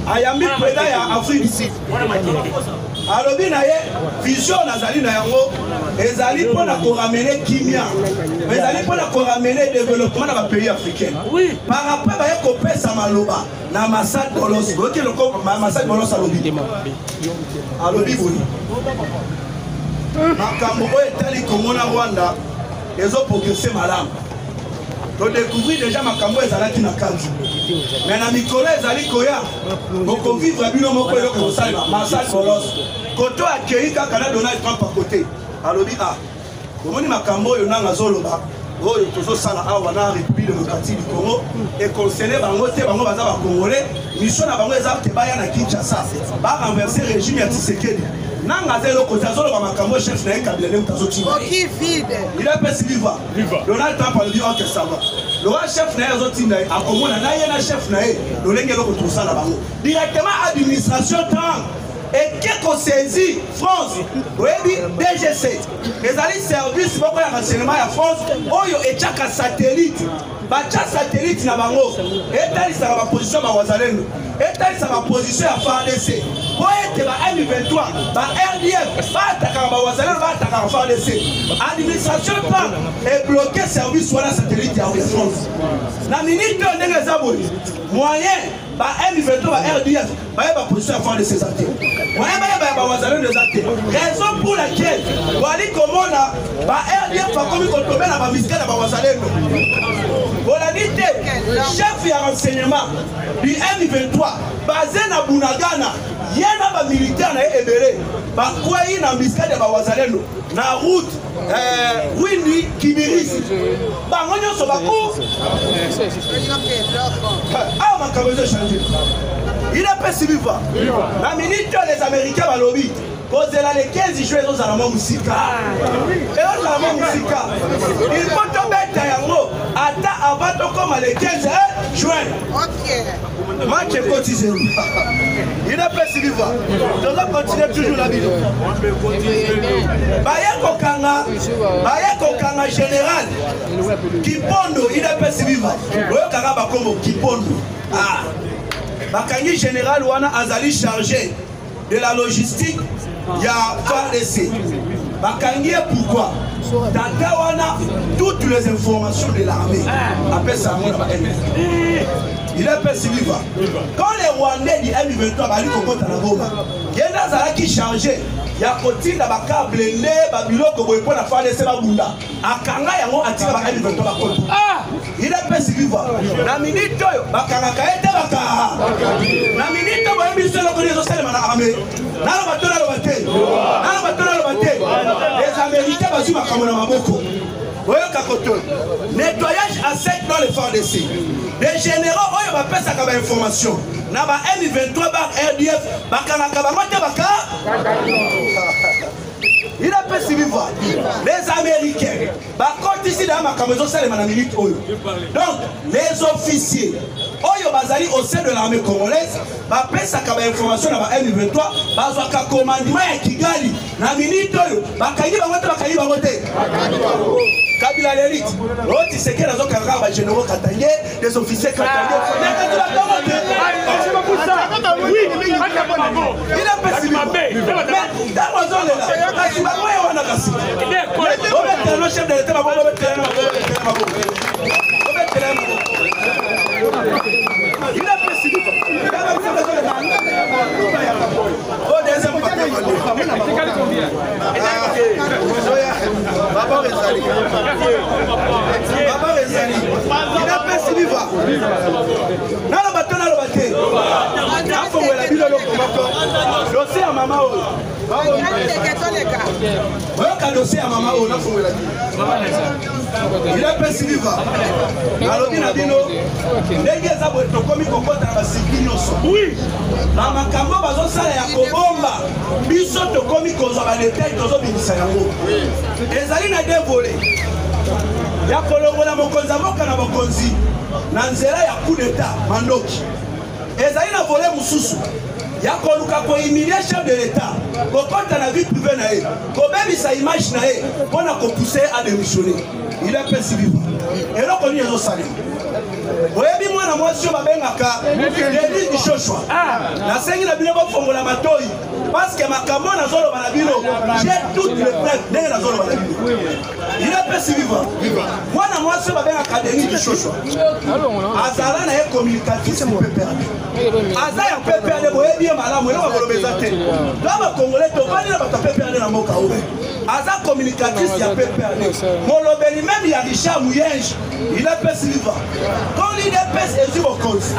Ayami président ya Afrique ici. Alobi na ye vision nazali na yango ezali pona ko ramener kimia. Ezali pona ko ramener développement dans les pays africains. Oui. Par rapport ba ye ko pesa maloba na Massad Bolos. OK le ko Massad Bolos alobi. Alobi boni. Makambo oyo etali Congo na Rwanda ezo progresser malamu. To découvrir déjà makambo ezalaki na kadri. Mais na mikolo ezali koya moko vivre bino moko eloko kosalema Massad Bolos. Koto accueilli kaka na Donald Trump à côté. Alobi ah. Komoni makambo oyo nanga zoloba. Oyo tozo sala awa na République démocratique du Congo et conseiller bango te bango baza ba Congolais. Mission na bango ezali te baya na Kinshasa. Ba renverser régime ya Tshisekedi. Nanga zelo ko tazolo ba makambo chef na Kabila ne mutazoti. Qui vide. Il a pas si viva. Donald Trump a dit OK ça va. Le chef na yazoti na akomona na ye na chef na ye. Lolenge loko tosala bango. Directement administration Trump. Et qui a saisi France, oui, DGC, les alliés services, beaucoup de renseignements à France, Oyo et Tchaka satellite, Bacha satellite na bango, et tali sa ma position à Wazalendo, et tali sa ma position à FARDC. Pour être à M23, à RDF, va attaquer à Wazalendo, va attaquer à FARDC. Administration est bloqué service sur la satellite à France. La minute de l'Église moyen. Ba M23 ba RDF ba ba position à faire de ces actes. Moyen ba wazalendo des actes. Raison pour laquelle wali komona ba RDF ba komi kotomber na ba miska na ba wazalendo. Bolanité chef ya renseignement du M23 basé na Bunagana yena ba militaire na ebele ba kwai na miska de ba wazalendo na route Windi Kibirisi bango nyonso bako ah makabezo changer il a pas si vivant la minute les Américains va lobby cause là les 15 juillet nous allons musika et on allons musika il faut tomber yango ata avant to comme les 15 juin OK match cotisé il a pas si vivant on va continuer toujours la vie Baye kokanga général Kipondo il a pas si vivant oyo kanga bakombo Kipondo ah bakangi général wana azali chargé de la logistique ya FARDC bakangi pourquoi tata wana toutes les informations de l'armée après ça il est pas si vivant quand les Rwandais du M23 bali kokota na Goma yenda zalaki chargé ya kotinda baka blende babiloko boye pona FARDC babunda akanga yango atika ba M23 bakota il est pas si vivant na minute oyo bakanga kaete baka na minute boye biso loko les salema na armée nalo batona lo bate les Américains bazu makamona maboko oyo kakoto nettoyage à sec dans les FARDC les généraux oyo bapesaka ba information na ba M23 ba RDF bakanga bango te baka il a pas si vivant les Américains bakoti ici dans makambo salema na minute oyo donc les officiers oyo bazali au sein de l'armée congolaise bapesaka bainformation na ba M23 bazwaka commandement ya Kigali na minute oyo bakangi bango te bakangi bango te Kabila l'élite l'autre c'est que nazo kanga ba généraux Katangé des officiers Katangé oui il a passé le chef de l'État il a précisé au deuxième paquet il a précisé dans le bateau dans le bateau la ville dossier à maman dossier à maman il a précisé alors il a dit non ndenge eza boye tokomi kokota na basiki nyonso na makambo bazosala ya kobomba biso tokomi kozwa badetail tozobimisa yango ezali na devole ya kolongola mokonzi ya mboka na bokonzi na nzela ya coup d'état mandoki ezali na vole mosusu ya koluka kohumilie chef de l'état kokota na vie privée na ye kobebisa image na ye mpona kopousse à démissionner il est perçu eloko nini ezosalema oyebi mwana mwasi oyo babengaka Denis Dishoshwa nasengi na bino bofongola matoi parce que makambo nazoloba na bino j'ai toutes les preuves ndenge nazoloba na bino il est perçu mwana mwasi oyo babengaka Denis Dishoshwa azala na ye communicatrice PPRD aza ya PPRD boyebi ye malamu eloko bakoloba eza te la bakongole tobandi na bato ya PPRD na mboka oyo aza communicatrice ya PPRD molobeli même ya Richard Muyenge il est perçu quand l'IDPS est sur le cause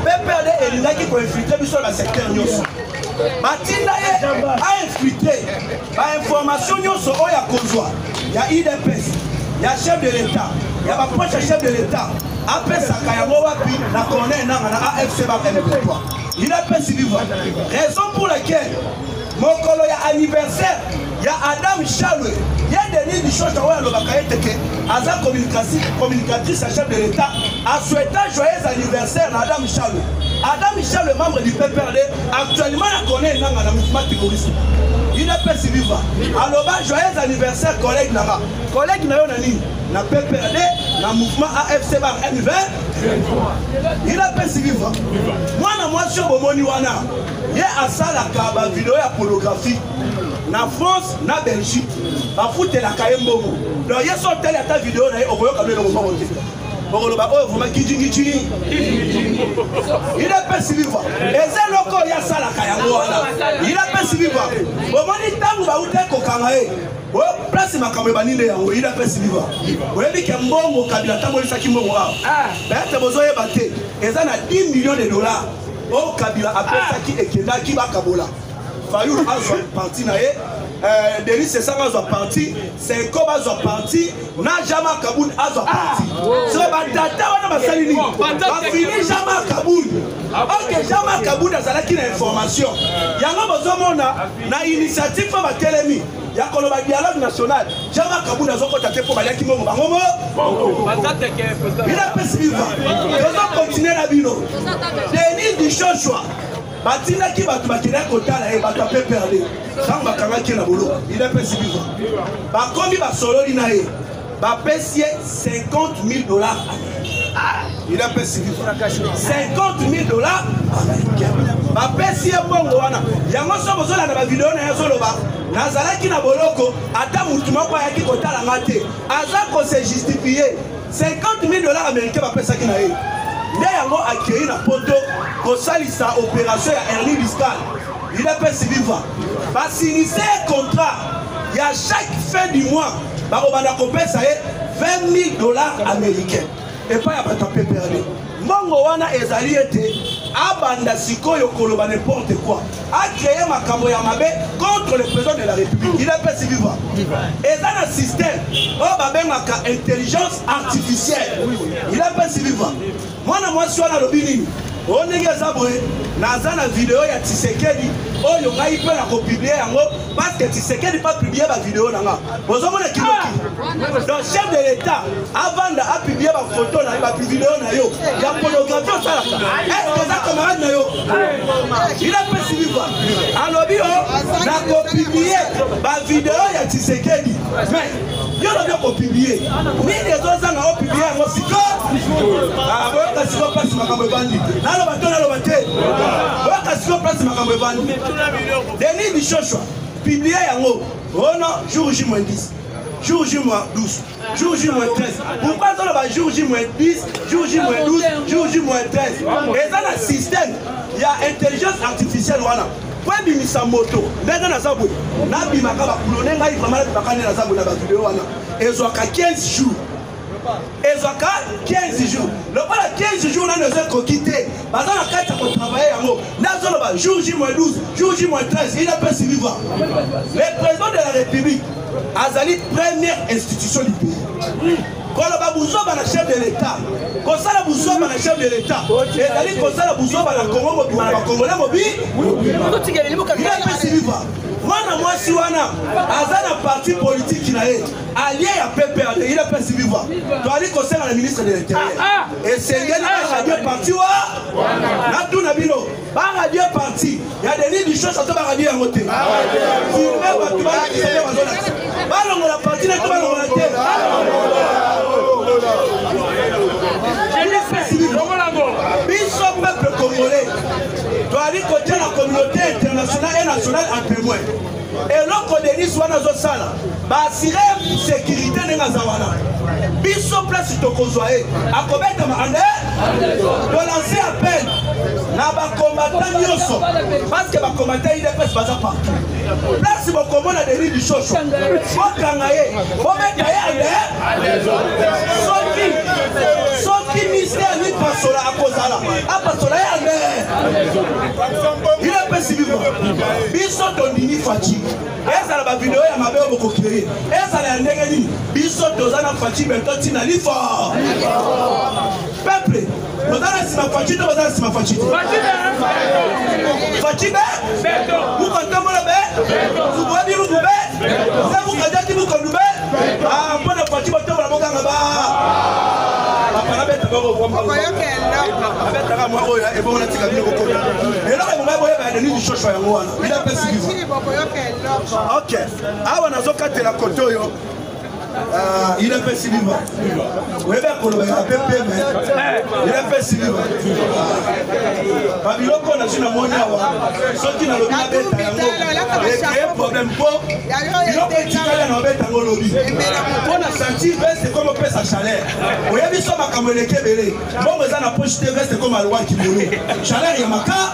PPRD elingaki koinfiltre biso na secteur nyonso batinda ye ainfiltre bainformation nyonso oyo ya kozwa ya IDPS ya chef de l'État ya baproche ya chef de l'État apesaka yango wapi na colonel nanga na AFC ba M23 il est perçu raison pour laquelle mokolo ya anniversaire ya Adam Chalwe ya Denis Dishoshwa oyo alobaka ete ke aza communicatrice ya chef de l'État a souhaité joyeux anniversaire na Adam Chalwe. Adam Chalwe, membre du PPRD, actuellement il connaît un mouvement terroriste. Il est perçu vivant. Alors joyeux anniversaire collègue Nara. Collègue Nara nani na PPRD, na mouvement AFC bar M20. Il est perçu vivant. Moi sur bomoni wana. Il asala ka vidéo ya pornographie. Na France, na Belgique, ba foute la kayembomo. Donc il y a son tel ta vidéo na okoyo ka le bombo te. Bokoloba oyo vraiment kijingi. Il a perçu vivant. Et loko ya sala kayango wana. Il a perçu vivant. Bomoni tangu ba ute ko kangae. O place makambo baninde yango il a perçu vivant. Oyebi ke mbongo kabila tambolisa kimbongo wa. Ba te bozoye bate. Eza na 10 millions de dollars. O kabila apesaki ekendaki bakabola. Fayou a parti na ye Denis Sesanga a parti Senko a parti Najama Kaboul a parti c'est ba data wana basalini ba fini Jama Kaboul ok Jama Kaboul azalaki na information yango bozomona na initiative ba telemi ya koloba dialogue national Jama Kaboul azokota te po baliaki mongo bangomo il a persuivi on continuer la bino Denis Dishoshwa batina ki batu bakina kotala e batu PPRD sanga bakangaki na bolo il est perçu vivant bakomi basololi na ye bapesi ye $50,000 il est perçu vivant $50,000 bapesi ye bongo wana yango so bozola na ba vidéo na yazoloba nazalaki na boloko ata mutu moko ayaki kotala ngate aza ko se justifier $50,000 américains bapesaki na ye nde yango accueilli na poto kosalisa opération ya Ernie Biscal il est perçu vivant basinise contrat ya chaque fin du mois bakobanda kopesa ye $20,000 américains et pas ya bato PPRD mbongo wana ezali ete abanda sikoyo koloba n'importe quoi a créé makambo ya mabe contre le président de la République il est perçu vivant eza na système oyo babengaka intelligence artificielle il est perçu vivant mwana mwasi wana alobi nini on est gazaboué naza na vidéo ya Tshisekedi oyo ngai pe na ko publier yango parce que Tshisekedi pas publier ba vidéo nanga bozomona kiloki donc chef de l'état avant da publier ba photo na ba vidéo na yo ya pornographie ça est-ce que ça camarade na yo il a pas suivi quoi alobi o na ko publier ba vidéo ya Tshisekedi mais yo na bien ko publier ni les autres na ko publier yango siko ah bo ka siko pas makambo bandi na lo bato na lo bate Occasion place makambo evandi. Denis Bichochwa publié yango. Oh non, jour J-10. Jour J-12. Jour J-13. Pourquoi ça va jour J-10, jour J-12, jour J-13? Et dans le système, il y a intelligence artificielle wana. Kwa bimisa moto. Ndenge na zabu. Na bimaka ba kulone ngai vraiment bakane na zabu na ba vidéo wana. Ezwaka 15 jours. Ezwaka 15 jours. Le pas 15 jours là nous avons quitté. Parce que la carte pour travailler en haut. Dans le jour J-12, jour J-13, il n'a pas suivi. Le président de la République a la première institution du pays. Quand on a le chef de l'État, quand on a le chef de l'État, et quand on a le Congolais mobile, il n'a pas suivi. Wana mwasi wana azana parti politique qui n'a allié à PPRD, il a pas suivi voir. Tu as dit qu'on sert à la ministre de l'Intérieur. Et c'est il y a radio parti wa na tout nabilo. Ba radio parti. Il y a des lignes du chose à toi radio à monter. Ba longo la parti na toi longo la terre. Je l'ai fait suivi. Biso peuple congolais. Tu as dit qu'on tient la communauté internationale et nationale en témoin. Et l'autre Denis Wana Zosala, assurer sécurité de Nazawana. Biso place Tokozoé, à commettre de lancer appel à ma combattant Nyoso. Parce que ma combattant il est pas partout. Place mon commande à Denis du Chocho. Mon cangaye, mon médaille Soki mystère ni pasola à Kozala. À pasola il est pas si vivant. Biso Tondini Fati. Eza la vidéo ya mabe boko créer. Eza la ndengeni. Biso tozana Fati bento tina lifa. Peuple, tozana sima Fati to tozana sima Fati. Fati be? Vous comptez la be? Vous bois dire vous be? Ça vous kadati vous konube? Ah, bon la Fati boto la boka ngaba. Apa beta boko kwa. Et bon la tika bino boko. Et là on va voir ba Denis du Chocho ya ngwana. Il a pas suivi. Ok. Awa nazoka te la kotoyo. Il a fait si vivant. Oui, bien qu'on a fait il a fait si vivant. Babylone, on a su la monnaie. Ceux qui n'ont pas de il y a un problème pour. Il a fait un lobby. On a senti veste comme on peut sa chaleur. Oui, il y a ma caméra qui est belle. Bon, mais on a projeté veste comme à loi qui boule. Chaleur, il y a ma carte.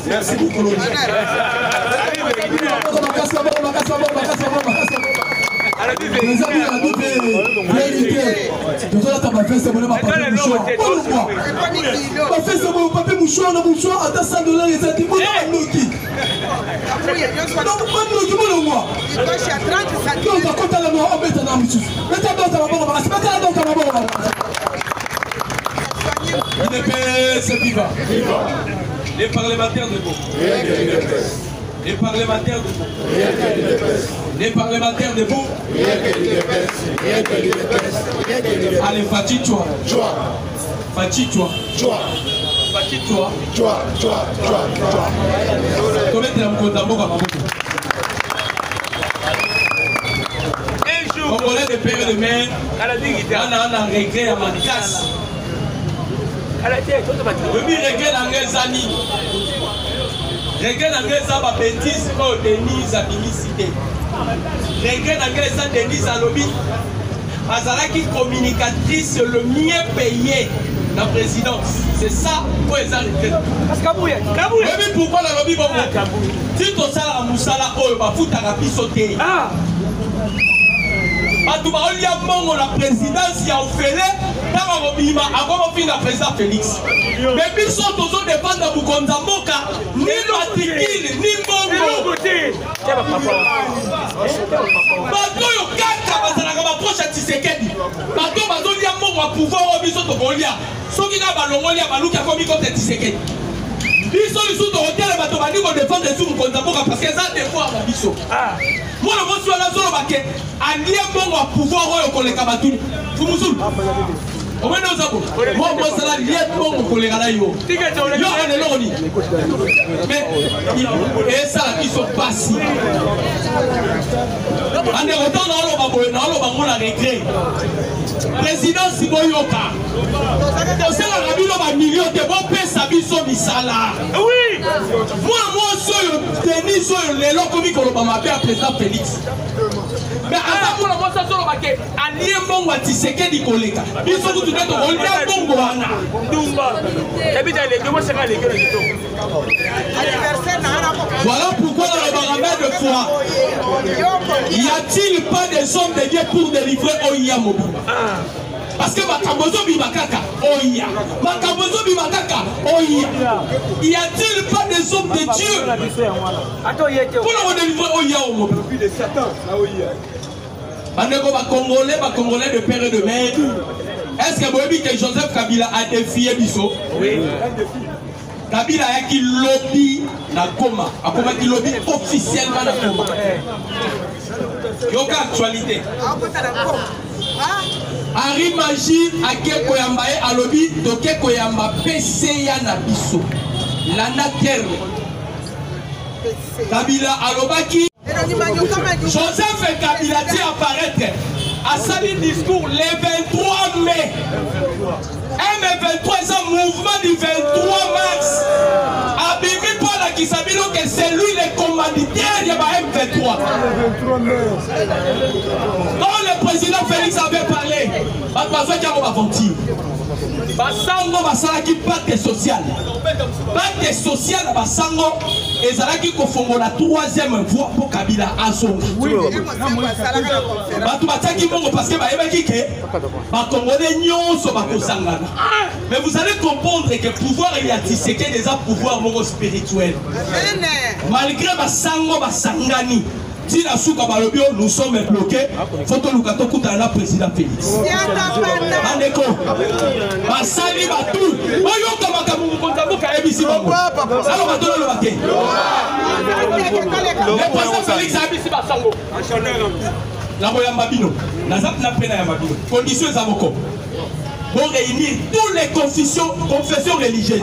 Merci beaucoup. Les amis, la double vérité. Je dois la faire ce bonhomme à papier mouchoir. Ma fait ce bonhomme papier mouchoir, le mouchoir à ta salle de l'air, les animaux dans le Noki. Donc, pas de Noki, mon moi. Donc, à côté de la mort, on met un amitié. Mettez un autre à la mort, mettez un autre à la mort. C'est vivant. Les parlementaires de Beau. Les parlementaires de Beau. Les parlementaires debout. Allez, Fati, toi. Fati, toi. Fati, toi. Comment tu as un compte d'amour à ma bouche? Un jour, Congolais de père de mère, on a un regret à ma casse. Oui, regret dans les années. Regret dans les années, bêtise, oh, Denise a cité. Regret dans les années, Denise a lobby. Azalaki communicatrice le mieux payé la présidence. C'est ça pour les arrêter. Parce que mais pourquoi la lobby va si tu as la moussala, oh, ma fout à la pisoté. Ah! La présidence y a offert avant de la présidence Félix. Mais puis sont toujours dépendants de Bukonza Moka, ni Matikil, ni Bongo. Bato yo kaka bazalaka baproche ya Tshisekedi. Bato bazolia mongo ya pouvoir oyo biso tokolia. Soki na balongoli ya baluki ya komi contre Tshisekedi. Biso lisusu hôtel bato bandi ko défendre sur konza boka parce que ça défend la biso. Moi le boss wala solo bake alie bongo à pouvoir oyo koleka batuni. Fumusul. Omene ozabo. Moi boss la lie bongo koleka na yo. Yo on est loni. Mais et ça qui sont passés. Ande retourne dans le baboy, dans le bango la regret. Président Siboyoka. C'est la rabino ba million de bon pesa biso bisala. Oui. Moi soyo Denis soyo lelo komi ko ba mabe président Félix. Mais ata moi moi ça solo bake alie mongo Tshisekedi koleka. Biso kutu neto olia bongo wana. Dumba. Ebita les deux moi c'est les voilà pourquoi dans le baromètre de foi, y a-t-il pas des hommes de Dieu pour délivrer Oya Mobi? Parce que Makabozo Bibakaka, Oya. Makabozo Bibakaka, Oya. Y a-t-il pas des hommes de Dieu pour nous délivrer Oya Mobi? Congolais de père et de mère. Est-ce que vous avez dit que Joseph Kabila a défié Bisso? Oui. Kabila a qui lobby na coma, a comment qui lobby officiellement na coma. Yoka actualité. Henri Magie a ke koyambaye a lobby to ke koyamba PCA na biso. Lana Terre. Kabila a lobaki. Joseph Kabila dit apparaître à salut discours le 23 mai. M23 c'est un mouvement du 23 mars. Abimi Paul qui s'habille que c'est lui le commanditaire de M23. Quand le président Félix avait parlé, Basango basalaki pacte social. Pacte social Basango ezalaki kofongo la troisième voie pour Kabila Azonga. Batu bataki bongo parce que bayebaki ke ba Congolais nyonso bakosangana. Mais vous allez comprendre que pouvoir il y a Tshisekedi des pouvoir mongo spirituel. Malgré Basango basangani nous sommes bloqués. Faut que nous la président Félix. Andeko, Basali Batou, le président Félix a ABC Basango. La Moyambabino, la Zapna Pena Yambabino, conditions avocats. Pour réunir toutes les confessions religieuses.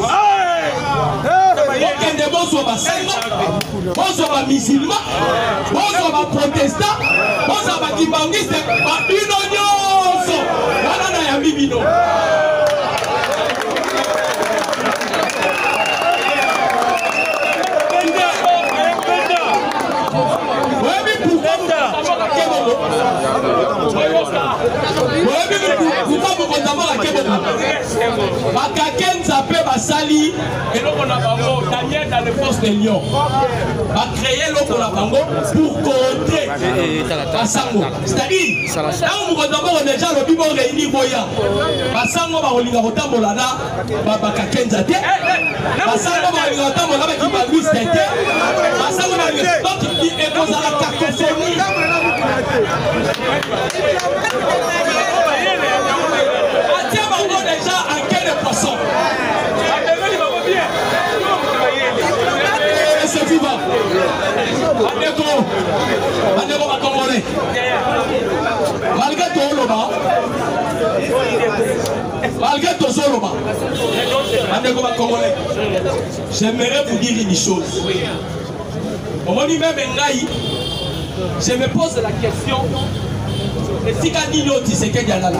Aucun des bons soit Basango, bons soit musulmans, bons soit protestants, bons soit kibangistes, babino nyonso. Voilà na yambibino. Bakakenza pe basali et donc on a bango Daniel dans le poste de Lyon. Va créer l'autre la bango pour contrer Basango. C'est-à-dire là où on a déjà le bibo réuni boya. Basango va olinga kotambola na bakakenza te. Basango va olinga kotambola ba kibanguiste te. Basango va donc il est dans la cacophonie. Déjà à quel poisson? C'est vivant. Andeko va Congolais. Malgré tout Loba, malgré tout Zoloba, Andeko va Congolais. J'aimerais vous dire une chose. Au moment même Ngaï, je me pose la question. Et si Kadino Tshisekedi a la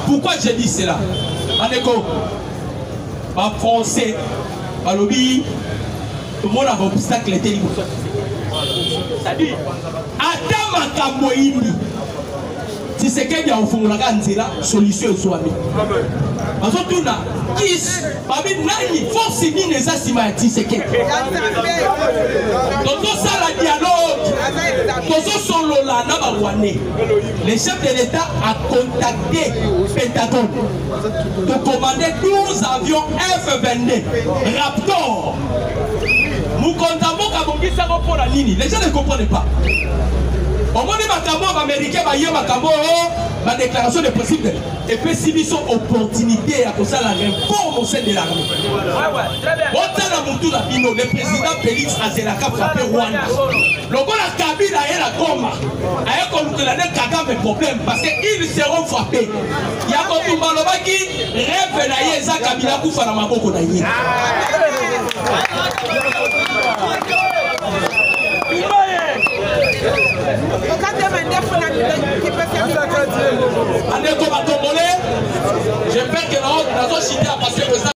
pourquoi j'ai dit cela? Andeko, en français, à l'obéi, tout le monde a un obstacle était libre. C'est-à-dire, Adam Akamoïni, Tshisekedi a offert la ganzela, solution au Swami. Parce que tout là, parmi Nani, force ni les asima Tshisekedi. Donc ça la dialogue, donc solo la nabawane. Le chef de l'État a contacté Pentagone pour commander 12 avions F-22 Raptor. Nous comptons qu'à Bongisa pour la ligne. Les gens ne comprennent pas. Au moins, les Américains, ma déclaration de principe. Et puis, si ils ont opportunité à cause de la réforme au sein de l'armée. Le président Félix Azelaka frappé Rwanda. Le gars la Kabila et la Goma. Aïe, comme nous l'avons Kagame problème parce qu'ils seront frappés. Il y a comme tout maloma qui rêve d'ailleurs Eza Kabila Koufa na maboko na ye. J'espère que nous allons citer à passer le